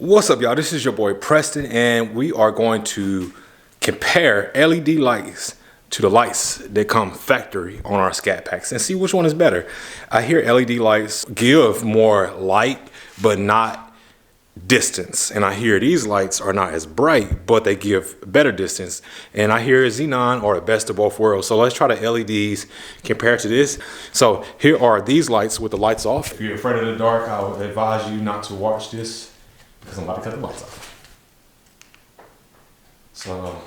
What's up, y'all? This is your boy Preston, and we are going to compare LED lights to the lights that come factory on our Scatpacks and see which one is better. I hear LED lights give more light, but not distance. And I hear these lights are not as bright, but they give better distance. And I hear Xenon are the best of both worlds. So let's try the LEDs compared to this. So here are these lights with the lights off. If you're afraid of the dark, I would advise you not to watch this, because I'm about to cut the lights off. So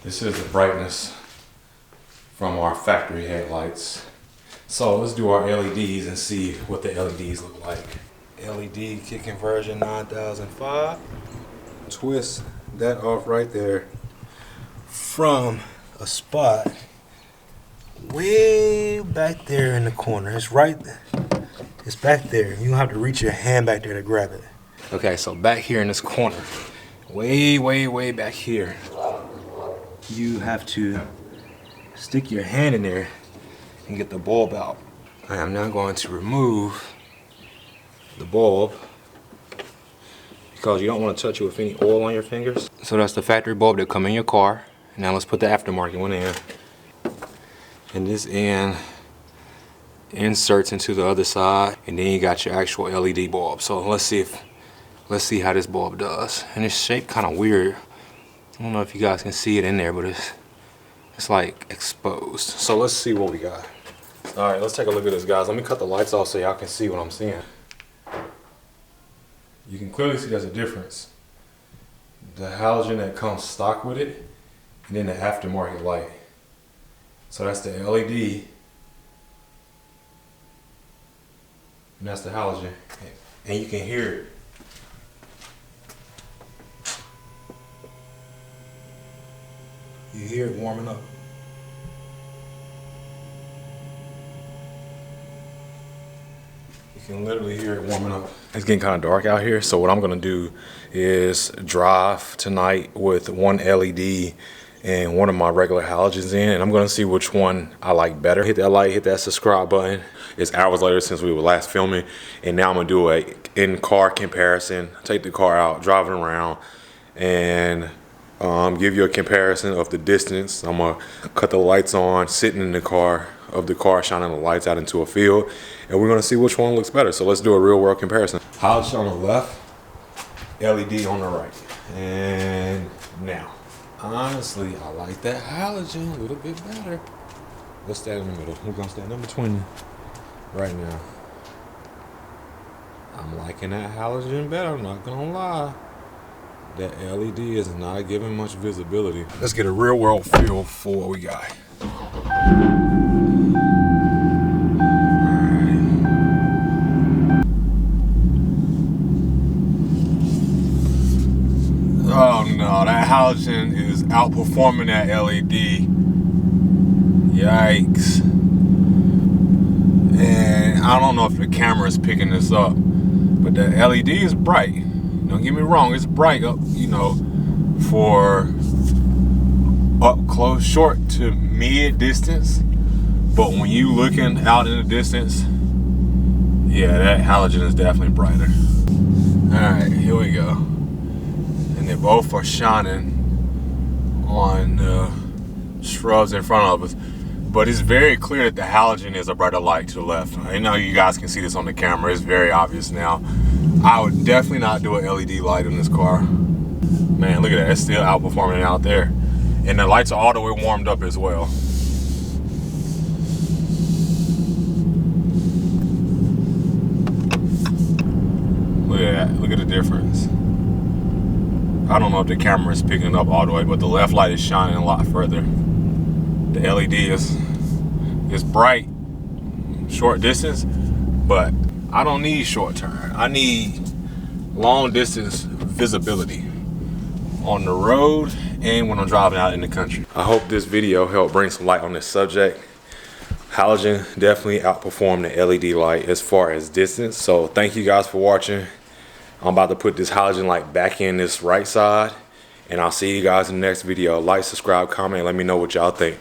this is the brightness from our factory headlights. So let's do our LEDs and see what the LEDs look like. LED kick conversion 9005. Twist that off right there from a spot way back there in the corner. It's right there. It's back there. You don't have to reach your hand back there to grab it. Okay, so back here in this corner, way back here, you have to stick your hand in there and get the bulb out. I am now going to remove the bulb because you don't want to touch it with any oil on your fingers. So that's the factory bulb that come in your car. Now let's put the aftermarket one in. And this end inserts into the other side, and then you got your actual LED bulb. So let's see how this bulb does. And it's shaped kind of weird. I don't know if you guys can see it in there, but it's like exposed. So let's see what we got. All right, let's take a look at this, guys. Let me cut the lights off so y'all can see what I'm seeing. You can clearly see there's a difference. The halogen that comes stock with it, and then the aftermarket light. So that's the LED, and that's the halogen. And you can hear it. You hear it warming up. You can literally hear it warming up. It's getting kind of dark out here, so what I'm gonna do is drive tonight with one LED and one of my regular halogens in, and I'm gonna see which one I like better. Hit that like, hit that subscribe button. It's hours later since we were last filming, and now I'm gonna do a in-car comparison. Take the car out, drive it around, and give you a comparison of the distance. I'm gonna cut the lights on, sitting in the car, shining the lights out into a field, and we're gonna see which one looks better. So let's do a real world comparison. Halogen on the left, LED on the right. And now, honestly, I like that halogen a little bit better. Let's stand in the middle. We're gonna stand in between right now. I'm liking that halogen better, I'm not gonna lie. That LED is not giving much visibility. Let's get a real world feel for what we got. Oh no, that halogen is outperforming that LED. Yikes. And I don't know if the camera is picking this up, but the LED is bright. Don't get me wrong, it's bright up, you know, for up close, short to mid distance. But when you looking out in the distance, yeah, that halogen is definitely brighter. All right, here we go. And they both are shining on the shrubs in front of us. But it's very clear that the halogen is a brighter light to the left. I know you guys can see this on the camera. It's very obvious now. I would definitely not do an LED light in this car. Man, look at that. It's still outperforming it out there. And the lights are all the way warmed up as well. Look at that. Look at the difference. I don't know if the camera is picking it up all the way, but the left light is shining a lot further. The LED is bright, short distance, but I don't need short term. I need long distance visibility on the road and when I'm driving out in the country. I hope this video helped bring some light on this subject. Halogen definitely outperformed the LED light as far as distance. So thank you guys for watching. I'm about to put this halogen light back in this right side, and I'll see you guys in the next video. Like, subscribe, comment, and let me know what y'all think.